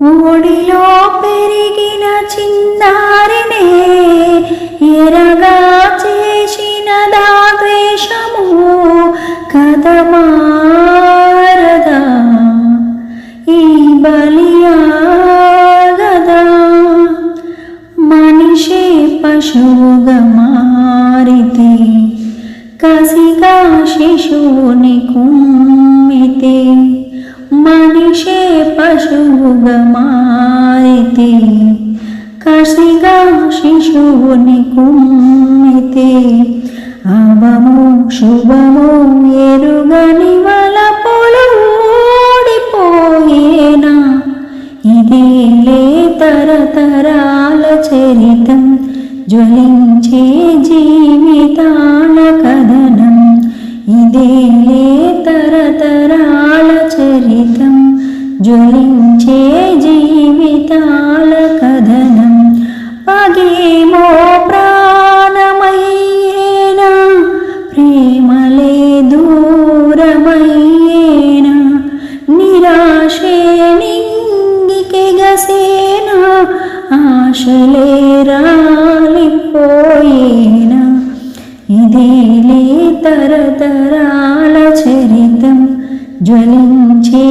ఊడిలో పెరిగిన చిన్నారినే ఎరగా చేసిన ద్వేషము కదమారదా ఈ బలియాగదా మనిషే పశువుగా మారితే కసిగా శిశువుని కుమ్మితే మనిషే పశువుగా మారితే కసిగా శిశువుని కుమ్మితే అవము శుభము ఎరుగని వలపులు ఓడిపోయేనా ఇదేలే తరతరాల చరితం జ్వలించే జీవితాల కథనం ఇదేలే తరతరాల చరితం జ్వలించే జీవితాల కథనం పగేమో ప్రాణమయ్యేనా ప్రేమలే దూరమయ్యేనా నిరాశే నింగికెగసేనా ఆశలే రాలిపోయేనా ఇదేలే తరతరాల చరితం జ్వలించే